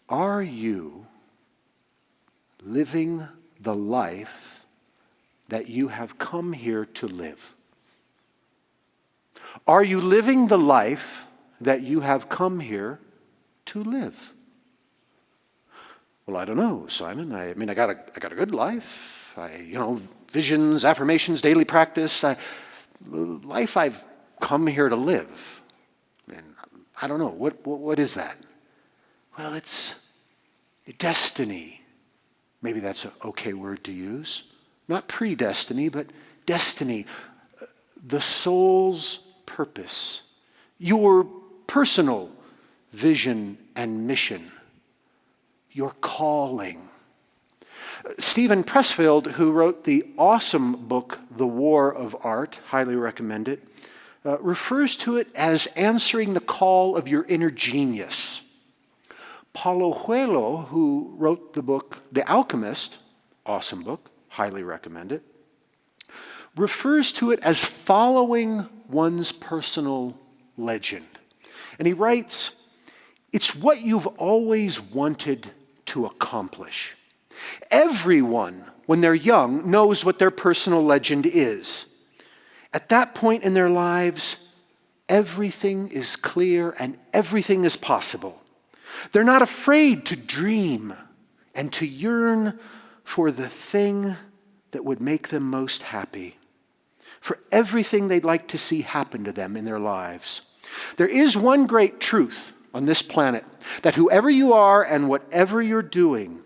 Are you living the life that you have come here to live? Are you living the life that you have come here to live? Well, I don't know, Simon. I mean, I got a good life. Visions, affirmations, daily practice. Life I've come here to live. And I don't know. What is that? Well, it's destiny. Maybe that's an okay word to use. Not predestiny, but destiny. The soul's purpose. Your personal vision and mission. Your calling. Stephen Pressfield, who wrote the awesome book, The War of Art, highly recommend it, refers to it as answering the call of your inner genius. Paulo Coelho, who wrote the book The Alchemist, awesome book, highly recommend it, refers to it as following one's personal legend. And he writes, it's what you've always wanted to accomplish. Everyone, when they're young, knows what their personal legend is. At that point in their lives, everything is clear and everything is possible. They're not afraid to dream and to yearn for the thing that would make them most happy, for everything they'd like to see happen to them in their lives. There is one great truth on this planet, that whoever you are and whatever you're doing,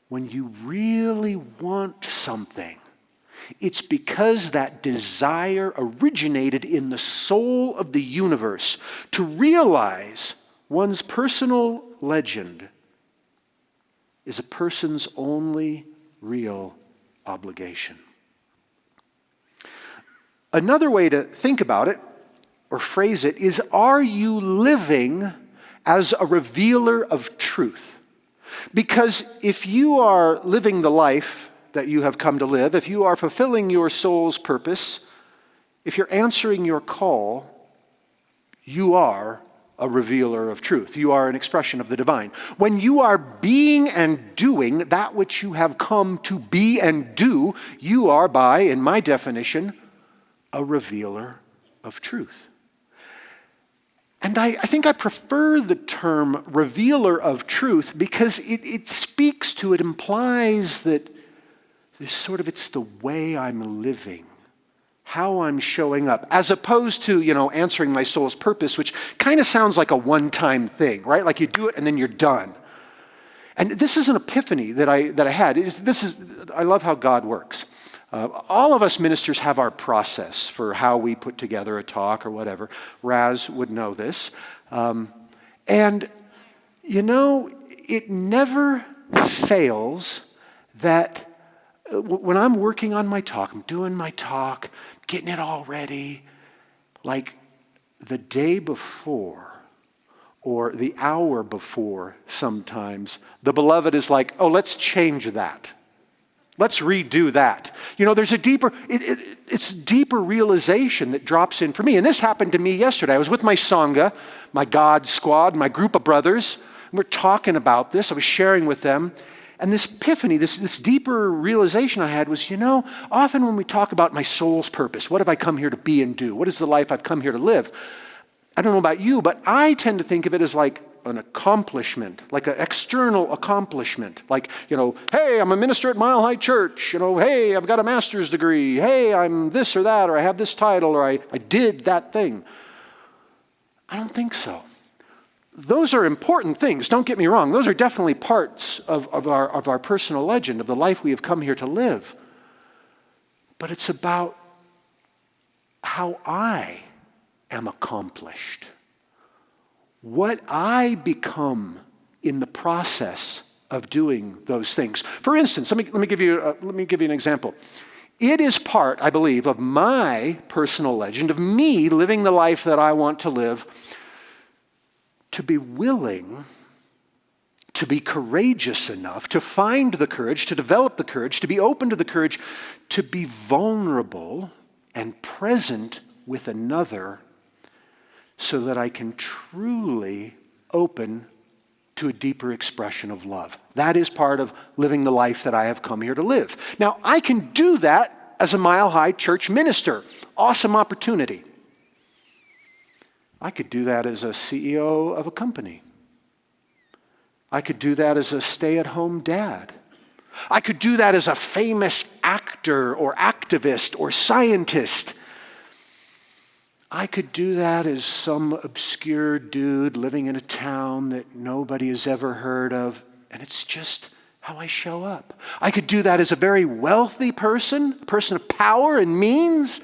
when you really want something, it's because that desire originated in the soul of the universe to realize one's personal legend is a person's only real obligation. Another way to think about it, or phrase it, is, are you living as a revealer of truth? Because if you are living the life that you have come to live, if you are fulfilling your soul's purpose, if you're answering your call, you are a revealer of truth. You are an expression of the divine. When you are being and doing that which you have come to be and do, you are, by, in my definition, a revealer of truth. And I think I prefer the term revealer of truth because it speaks to, it implies that it's the way I'm living, how I'm showing up, as opposed to, answering my soul's purpose, which kind of sounds like a one-time thing, right? Like you do it and then you're done. And this is an epiphany that I had. I love how God works. All of us ministers have our process for how we put together a talk or whatever. Raz would know this. And it never fails that when I'm working on my talk, I'm doing my talk, getting it all ready, like the day before or the hour before sometimes, the beloved is like, oh, let's change that. Let's redo that. There's a deeper, it's deeper realization that drops in for me. And this happened to me yesterday. I was with my Sangha, my God squad, my group of brothers. And we're talking about this. I was sharing with them. And this epiphany, this deeper realization I had was, often when we talk about my soul's purpose, what have I come here to be and do? What is the life I've come here to live? I don't know about you, but I tend to think of it as like an accomplishment, like an external accomplishment. Like, hey, I'm a minister at Mile High Church. Hey, I've got a master's degree. Hey, I'm this or that, or I have this title, or I did that thing. I don't think so. Those are important things, don't get me wrong. Those are definitely parts of our personal legend, of the life we have come here to live. But it's about how I am accomplished. What I become in the process of doing those things. For instance, let me give you an example. It is part, I believe, of my personal legend, of me living the life that I want to live, to be willing, to be courageous enough, to find the courage, to develop the courage, to be open to the courage, to be vulnerable and present with another, so that I can truly open to a deeper expression of love. That is part of living the life that I have come here to live. Now, I can do that as a Mile High church minister. Awesome opportunity. I could do that as a CEO of a company. I could do that as a stay-at-home dad. I could do that as a famous actor or activist or scientist. I could do that as some obscure dude living in a town that nobody has ever heard of, and it's just how I show up. I could do that as a very wealthy person, a person of power and means.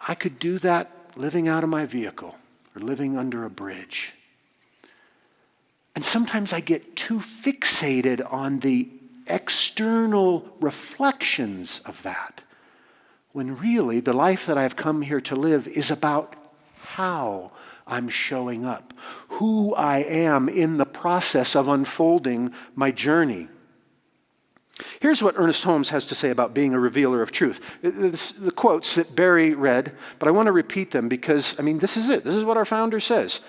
I could do that living out of my vehicle or living under a bridge. And sometimes I get too fixated on the external reflections of that, when really the life that I've come here to live is about how I'm showing up, who I am in the process of unfolding my journey. Here's what Ernest Holmes has to say about being a revealer of truth. The quotes that Barry read, but I want to repeat them because, this is it. This is what our founder says.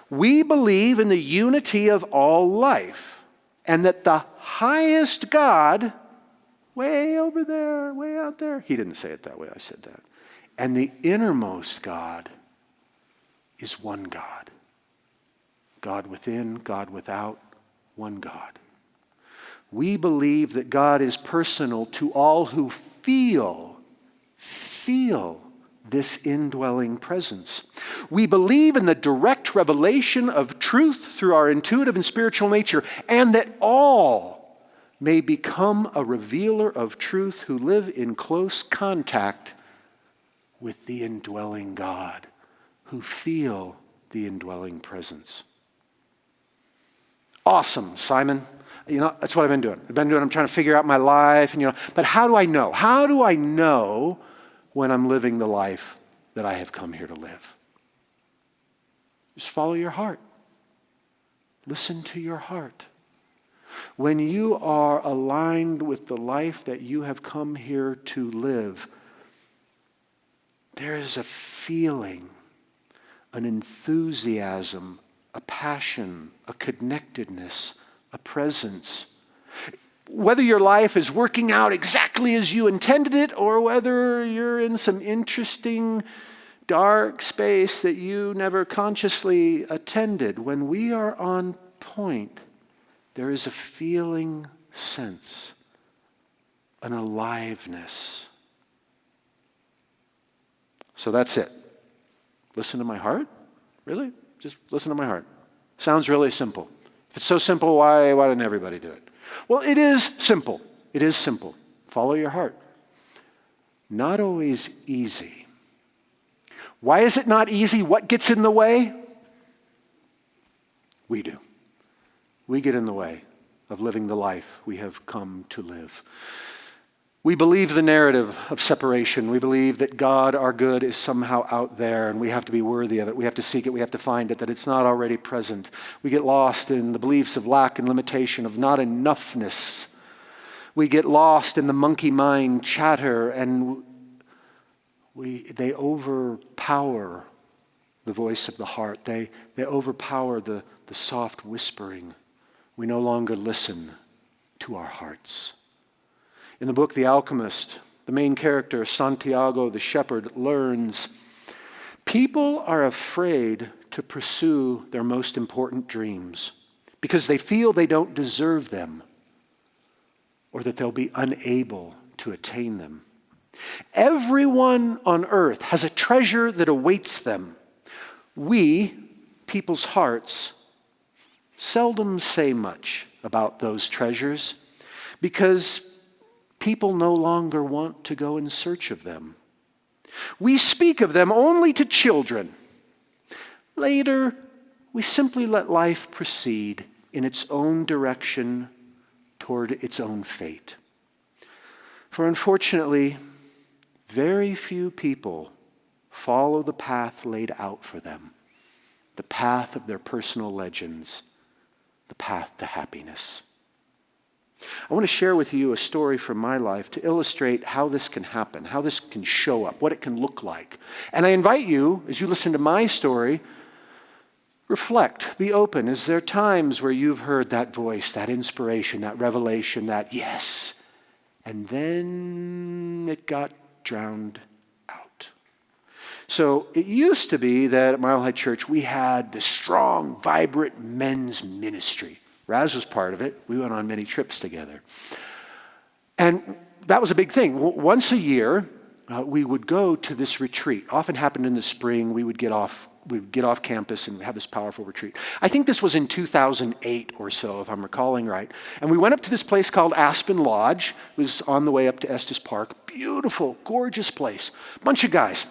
We believe in the unity of all life, and that the highest God, way over there, way out there. He didn't say it that way, I said that. And the innermost God is one God. God within, God without, one God. We believe that God is personal to all who feel this indwelling presence. We believe in the direct revelation of truth through our intuitive and spiritual nature, and that all may become a revealer of truth who live in close contact with the indwelling God, who feel the indwelling presence. Awesome, Simon. That's what I've been doing. I'm trying to figure out my life, but how do I know? How do I know when I'm living the life that I have come here to live? Just follow your heart. Listen to your heart. When you are aligned with the life that you have come here to live, there is a feeling, an enthusiasm, a passion, a connectedness, a presence. Whether your life is working out exactly as you intended it, or whether you're in some interesting dark space that you never consciously attended, when we are on point, there is a feeling sense, an aliveness. So that's it. Listen to my heart? Really? Just listen to my heart. Sounds really simple. If it's so simple, why didn't everybody do it? Well, it is simple. It is simple. Follow your heart. Not always easy. Why is it not easy? What gets in the way? We do. We get in the way of living the life we have come to live. We believe the narrative of separation. We believe that God, our good, is somehow out there and we have to be worthy of it. We have to seek it. We have to find it, that it's not already present. We get lost in the beliefs of lack and limitation, of not enoughness. We get lost in the monkey mind chatter, and they overpower the voice of the heart. They overpower the soft whispering. We no longer listen to our hearts. In the book The Alchemist, the main character, Santiago the shepherd, learns people are afraid to pursue their most important dreams because they feel they don't deserve them or that they'll be unable to attain them. Everyone on earth has a treasure that awaits them. We, people's hearts, seldom say much about those treasures because people no longer want to go in search of them. We speak of them only to children. Later, we simply let life proceed in its own direction toward its own fate. For unfortunately, very few people follow the path laid out for them, the path of their personal legends, the path to happiness. I want to share with you a story from my life to illustrate how this can happen, how this can show up, what it can look like. And I invite you, as you listen to my story, reflect, be open. Is there times where you've heard that voice, that inspiration, that revelation, that yes, and then it got drowned out? So it used to be that at Mile High Church, we had this strong, vibrant men's ministry. Raz was part of it. We went on many trips together. And that was a big thing. Once a year, we would go to this retreat. Often happened in the spring. We would get off campus and have this powerful retreat. I think this was in 2008 or so, if I'm recalling right. And we went up to this place called Aspen Lodge. It was on the way up to Estes Park. Beautiful, gorgeous place. Bunch of guys.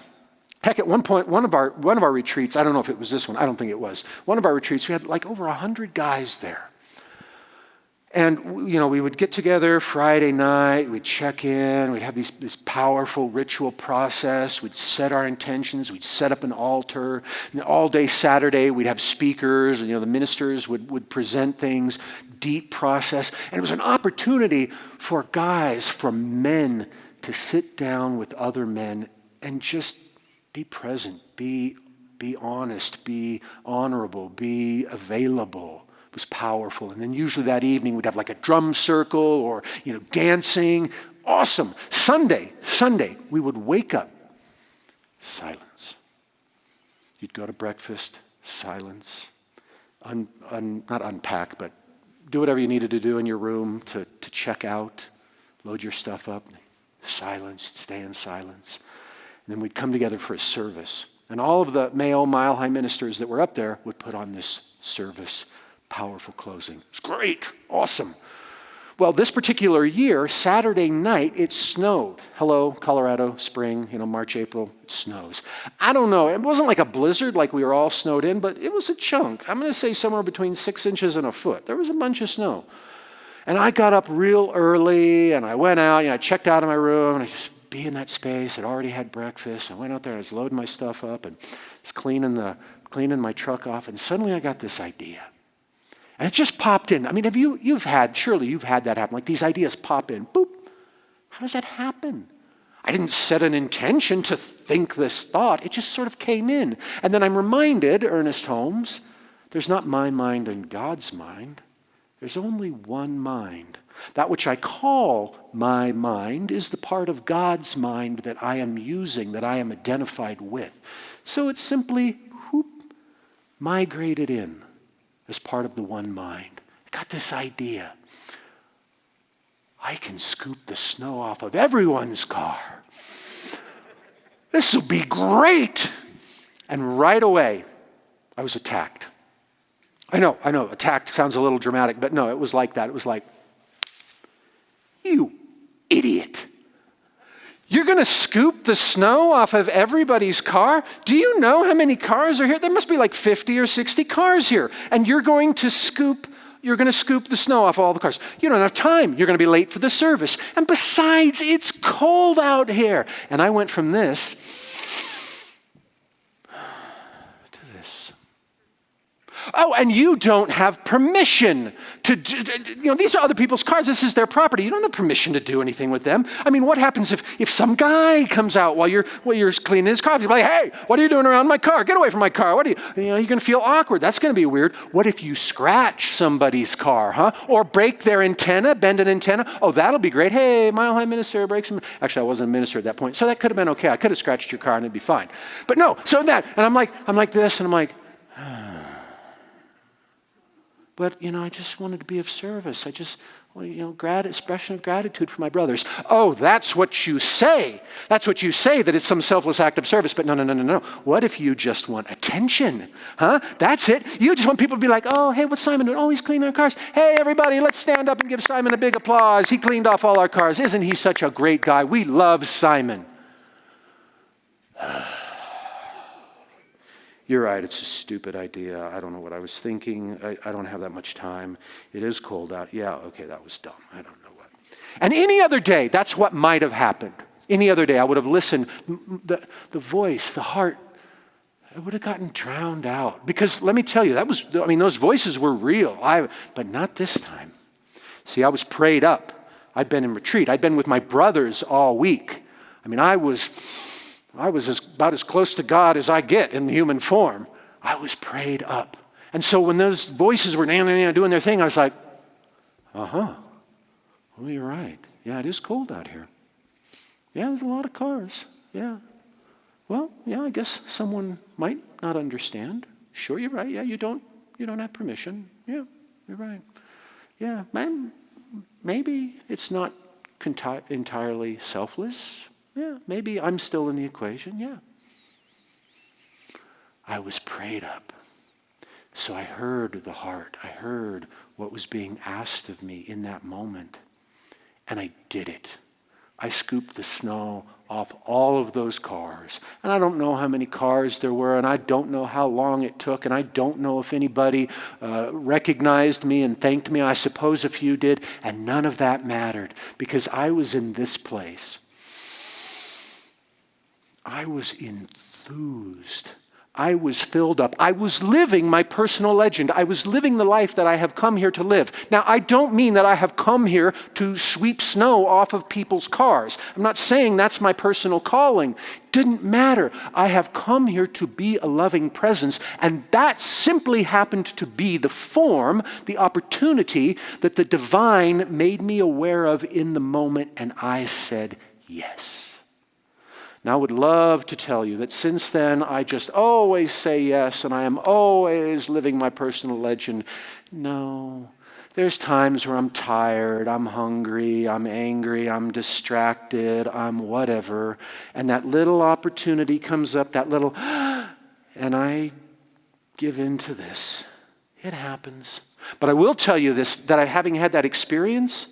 Heck, at one point, one of our retreats, I don't know if it was this one, I don't think it was. One of our retreats, we had like over 100 guys there. And, we would get together Friday night, we'd check in, we'd have this powerful ritual process, we'd set our intentions, we'd set up an altar. And all day Saturday, we'd have speakers, and, the ministers would present things, deep process. And it was an opportunity for guys, for men, to sit down with other men and just be present, be honest, be honorable, be available. It was powerful. And then usually that evening we'd have like a drum circle or, dancing. Awesome. Sunday, we would wake up. Silence. You'd go to breakfast. Silence. Not unpack, but do whatever you needed to do in your room to check out. Load your stuff up. Silence. Stay in silence. And then we'd come together for a service. And all of the male Mile High ministers that were up there would put on this service. Powerful closing. It's great. Awesome. Well, this particular year, Saturday night, it snowed. Hello, Colorado, spring, March, April, it snows. I don't know. It wasn't like a blizzard like we were all snowed in, but it was a chunk. I'm going to say somewhere between 6 inches and a foot. There was a bunch of snow. And I got up real early, and I went out, I checked out of my room, and I just be in that space. I'd already had breakfast. I went out there, and I was loading my stuff up, and was cleaning my truck off, and suddenly I got this idea. And it just popped in. I mean, surely you've had that happen. Like these ideas pop in. Boop. How does that happen? I didn't set an intention to think this thought. It just sort of came in. And then I'm reminded, Ernest Holmes, there's not my mind and God's mind. There's only one mind. That which I call my mind is the part of God's mind that I am using, that I am identified with. So it's simply migrated in. As part of the one mind. I got this idea. I can scoop the snow off of everyone's car. This will be great. And right away, I was attacked. I know, attacked sounds a little dramatic, but no, it was like that. It was like, you idiot. You're going to scoop the snow off of everybody's car? Do you know how many cars are here? There must be like 50 or 60 cars here. And you're going to scoop the snow off all the cars. You don't have time. You're going to be late for the service. And besides, it's cold out here. And I went from this to this. Oh, and you don't have permission to, these are other people's cars. This is their property. You don't have permission to do anything with them. I mean, what happens if some guy comes out while you're cleaning his car? He's like, hey, what are you doing around my car? Get away from my car. What are you're going to feel awkward. That's going to be weird. What if you scratch somebody's car, huh? Or break their antenna, bend an antenna? Oh, that'll be great. Hey, Mile High minister breaks some. Actually, I wasn't a minister at that point, so that could have been okay. I could have scratched your car and it'd be fine. But no, so that, and I'm like this, and I'm like, but, I just wanted to be of service. I just, expression of gratitude for my brothers. Oh, that's what you say. That's what you say, that it's some selfless act of service. But no. What if you just want attention? Huh? That's it. You just want people to be like, oh, hey, what's Simon doing? Oh, he's cleaning our cars. Hey, everybody, let's stand up and give Simon a big applause. He cleaned off all our cars. Isn't he such a great guy? We love Simon. You're right, it's a stupid idea. I don't know what I was thinking. I don't have that much time. It is cold out. Yeah, okay, that was dumb. I don't know what. And any other day, that's what might have happened. Any other day, I would have listened. The voice, the heart, it would have gotten drowned out. Because let me tell you, those voices were real. But not this time. See, I was prayed up. I'd been in retreat. I'd been with my brothers all week. I was about as close to God as I get in human form. I was prayed up. And so when those voices were doing their thing, I was like, well, you're right. Yeah, it is cold out here. Yeah, there's a lot of cars. Yeah. Well, yeah, I guess someone might not understand. Sure, you're right. Yeah, you don't have permission. Yeah, you're right. Yeah, man, maybe it's not entirely selfless. Yeah, maybe I'm still in the equation. Yeah. I was prayed up. So I heard the heart. I heard what was being asked of me in that moment. And I did it. I scooped the snow off all of those cars. And I don't know how many cars there were, and I don't know how long it took, and I don't know if anybody recognized me and thanked me. I suppose a few did, and none of that mattered because I was in this place. I was enthused. I was filled up. I was living my personal legend. I was living the life that I have come here to live. Now, I don't mean that I have come here to sweep snow off of people's cars. I'm not saying that's my personal calling. Didn't matter. I have come here to be a loving presence, and that simply happened to be the form, the opportunity that the divine made me aware of in the moment, and I said yes. Now, I would love to tell you that since then, I just always say yes, and I am always living my personal legend. No. There's times where I'm tired, I'm hungry, I'm angry, I'm distracted, I'm whatever, and that little opportunity comes up, that little, and I give in to this. It happens. But I will tell you this, that having had that experience,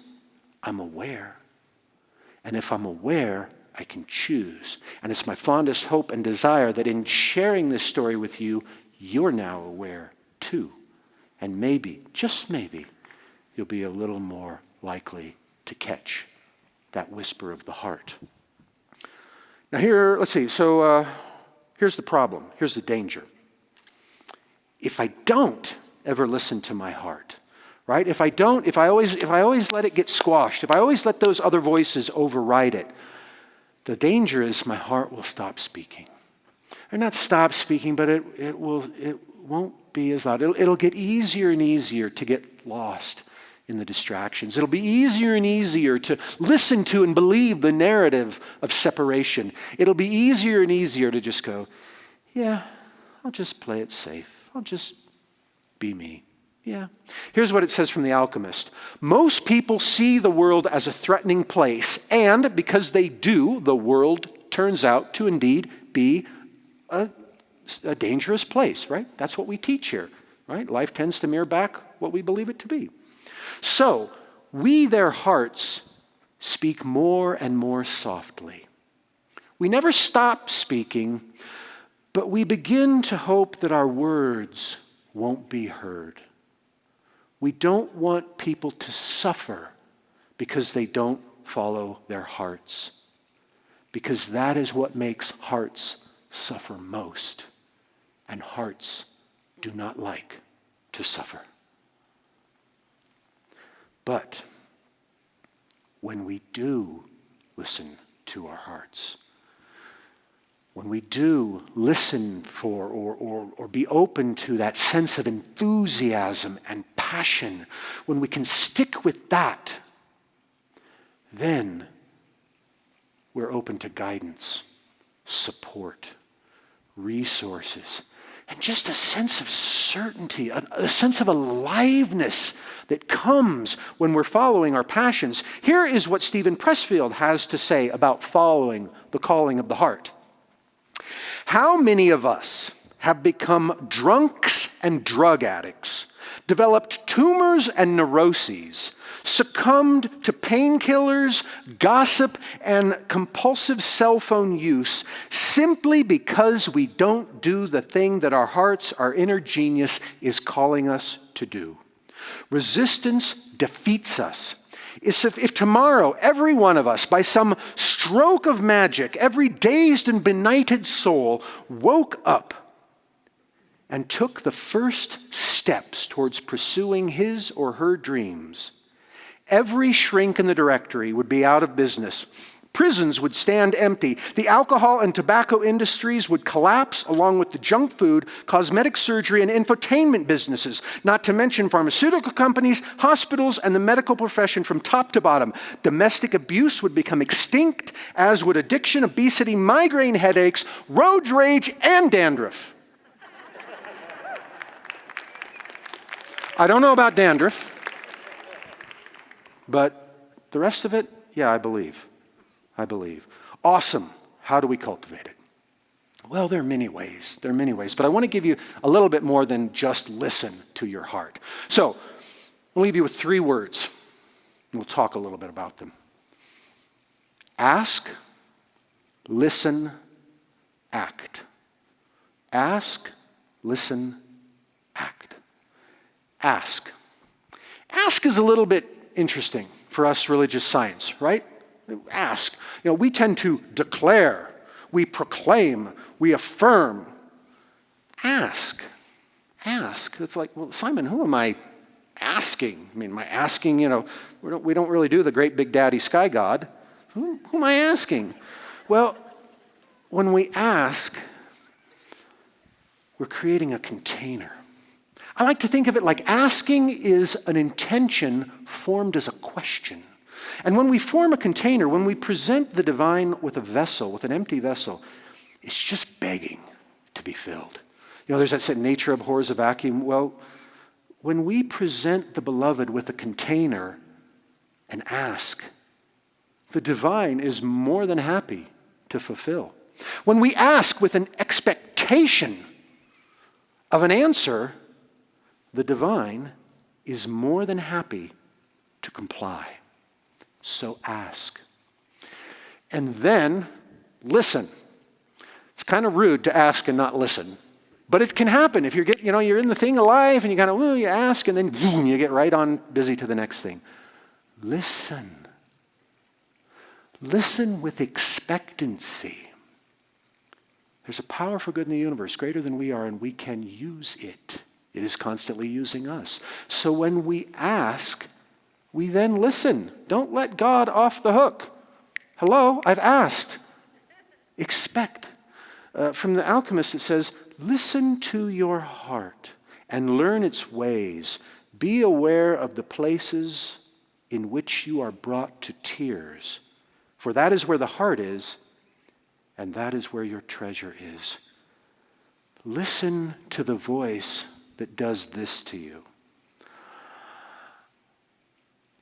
I'm aware. And if I'm aware, I can choose. And it's my fondest hope and desire that in sharing this story with you, you're now aware too. And maybe, just maybe, you'll be a little more likely to catch that whisper of the heart. Now here, let's see, so here's the problem. Here's the danger. If I don't ever listen to my heart, right? If I always let it get squashed, if I always let those other voices override it, the danger is my heart will stop speaking. Or not stop speaking, but it won't be as loud. It'll get easier and easier to get lost in the distractions. It'll be easier and easier to listen to and believe the narrative of separation. It'll be easier and easier to just go, yeah, I'll just play it safe. I'll just be me. Yeah. Here's what it says from The Alchemist. Most people see the world as a threatening place, and because they do, the world turns out to indeed be a dangerous place, right? That's what we teach here, right? Life tends to mirror back what we believe it to be. So, we, their hearts, speak more and more softly. We never stop speaking, but we begin to hope that our words won't be heard. We don't want people to suffer because they don't follow their hearts. Because that is what makes hearts suffer most. And hearts do not like to suffer. But when we do listen to our hearts, when we do listen for or be open to that sense of enthusiasm and passion, when we can stick with that, then we're open to guidance, support, resources, and just a sense of certainty, a sense of aliveness that comes when we're following our passions. Here is what Stephen Pressfield has to say about following the calling of the heart. How many of us have become drunks and drug addicts, developed tumors and neuroses, succumbed to painkillers, gossip, and compulsive cell phone use simply because we don't do the thing that our hearts, our inner genius, is calling us to do? Resistance defeats us. If tomorrow every one of us, by some stroke of magic, every dazed and benighted soul woke up and took the first steps towards pursuing his or her dreams, every shrink in the directory would be out of business Prisons would stand empty. The alcohol and tobacco industries would collapse along with the junk food, cosmetic surgery, and infotainment businesses, not to mention pharmaceutical companies, hospitals, and the medical profession from top to bottom. Domestic abuse would become extinct, as would addiction, obesity, migraine headaches, road rage, and dandruff. I don't know about dandruff, but the rest of it, yeah, I believe. Awesome. How do we cultivate it? Well, there are many ways. But I want to give you a little bit more than just listen to your heart. So, I'll leave you with 3 words. And we'll talk a little bit about them. Ask, listen, act. Ask, listen, act. Ask. Ask is a little bit interesting for us religious science, right? Ask. We tend to declare, we proclaim, we affirm. Ask. It's like, well, Simon, who am I asking? Am I asking, we don't really do the great big daddy sky god. Who am I asking? Well, when we ask, we're creating a container. I like to think of it like asking is an intention formed as a question. And when we form a container, when we present the divine with a vessel, with an empty vessel, it's just begging to be filled. There's that said, nature abhors a vacuum. Well, when we present the beloved with a container and ask, the divine is more than happy to fulfill. When we ask with an expectation of an answer, the divine is more than happy to comply. So ask. And then listen. It's kind of rude to ask and not listen. But it can happen if you're in the thing of life and you ask and then boom, you get right on busy to the next thing. Listen. Listen with expectancy. There's a power for good in the universe greater than we are, and we can use it. It is constantly using us. So when we ask, we then listen. Don't let God off the hook. Hello, I've asked. Expect. From the Alchemist, it says, listen to your heart and learn its ways. Be aware of the places in which you are brought to tears. For that is where the heart is, and that is where your treasure is. Listen to the voice that does this to you.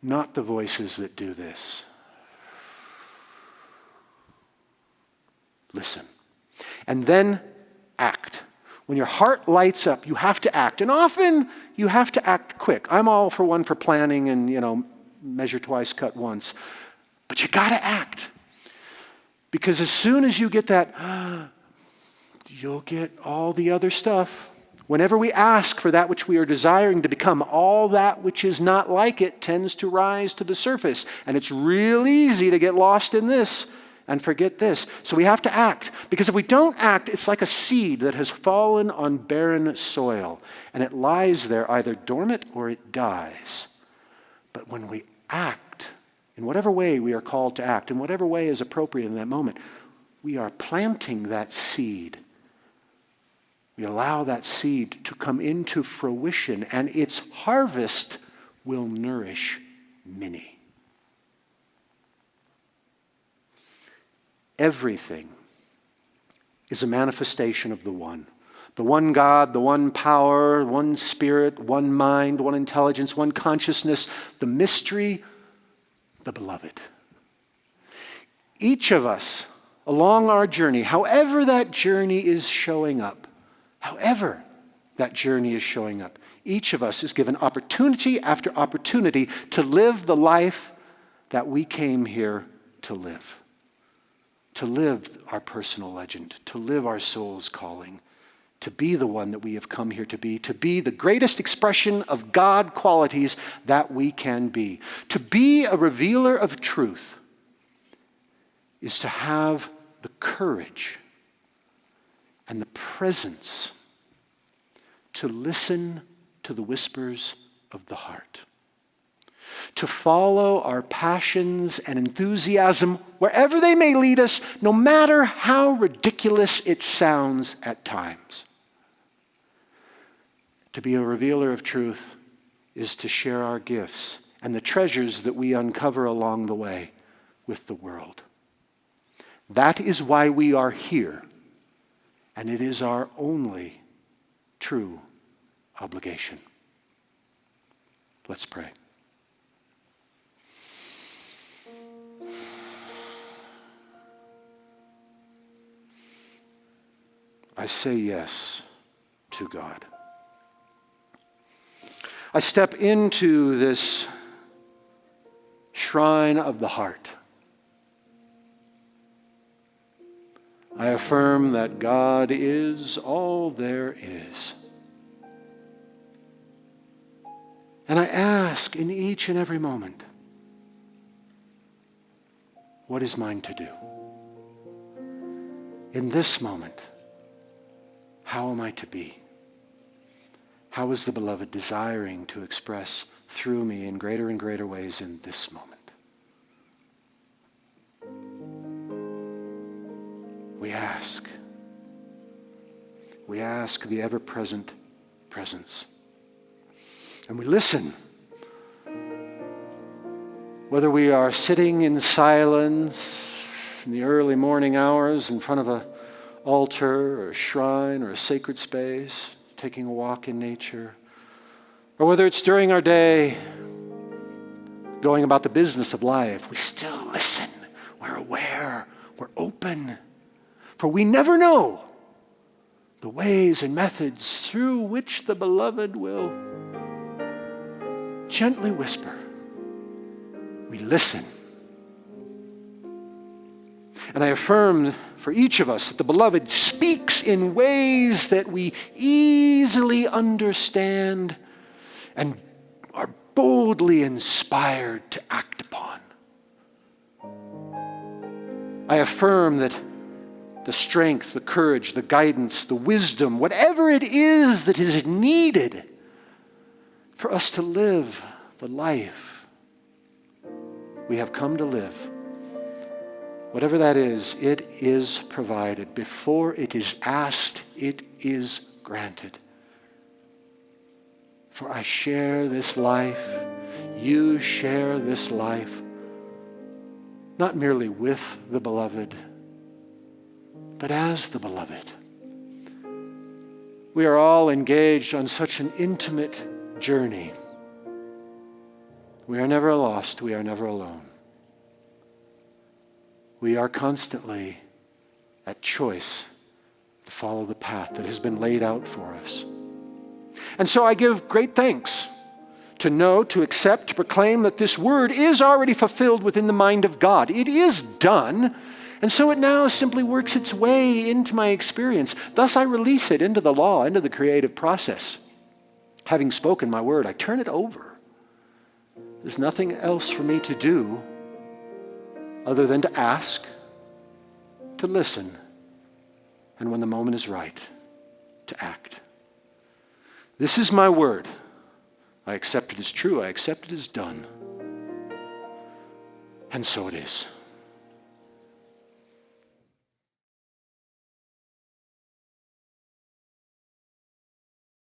Not the voices that do this. Listen. And then act. When your heart lights up, you have to act. And often you have to act quick. I'm all for one for planning and, measure twice, cut once. But you got to act. Because as soon as you get that, you'll get all the other stuff. Whenever we ask for that which we are desiring to become, all that which is not like it tends to rise to the surface. And it's real easy to get lost in this and forget this. So we have to act. Because if we don't act, it's like a seed that has fallen on barren soil. And it lies there either dormant or it dies. But when we act, in whatever way we are called to act, in whatever way is appropriate in that moment, we are planting that seed. We allow that seed to come into fruition, and its harvest will nourish many. Everything is a manifestation of the one. The one God, the one power, one spirit, one mind, one intelligence, one consciousness, the mystery, the beloved. Each of us, along our journey, however that journey is showing up, each of us is given opportunity after opportunity to live the life that we came here to live. To live our personal legend, to live our soul's calling, to be the one that we have come here to be the greatest expression of God qualities that we can be. To be a revealer of truth is to have the courage and the presence to listen to the whispers of the heart. to follow our passions and enthusiasm wherever they may lead us, no matter how ridiculous it sounds at times. To be a revealer of truth is to share our gifts and the treasures that we uncover along the way with the world. That is why we are here, and it is our only true obligation. Let's pray. I say yes to God. I step into this shrine of the heart. I affirm that God is all there is. And I ask in each and every moment, what is mine to do? In this moment, how am I to be? How is the beloved desiring to express through me in greater and greater ways in this moment? We ask. We ask the ever-present presence. And we listen. Whether we are sitting in silence in the early morning hours in front of an altar or a shrine or a sacred space, taking a walk in nature, or whether it's during our day going about the business of life, we still listen. We're aware. We're open. For we never know the ways and methods through which the beloved will gently whisper. We listen. And I affirm for each of us that the beloved speaks in ways that we easily understand and are boldly inspired to act upon. I affirm that the strength, the courage, the guidance, the wisdom, whatever it is that is needed for us to live the life we have come to live, whatever that is, it is provided. Before it is asked, it is granted. For I share this life, you share this life, not merely with the beloved, but as the beloved. We are all engaged on such an intimate journey. We are never lost. We are never alone. We are constantly at choice to follow the path that has been laid out for us. And so I give great thanks to know, to accept, to proclaim that this word is already fulfilled within the mind of God. It is done. And so it now simply works its way into my experience. Thus I release it into the law, into the creative process. Having spoken my word, I turn it over. There's nothing else for me to do other than to ask, to listen, and when the moment is right, to act. This is my word. I accept it as true. I accept it as done. And so it is.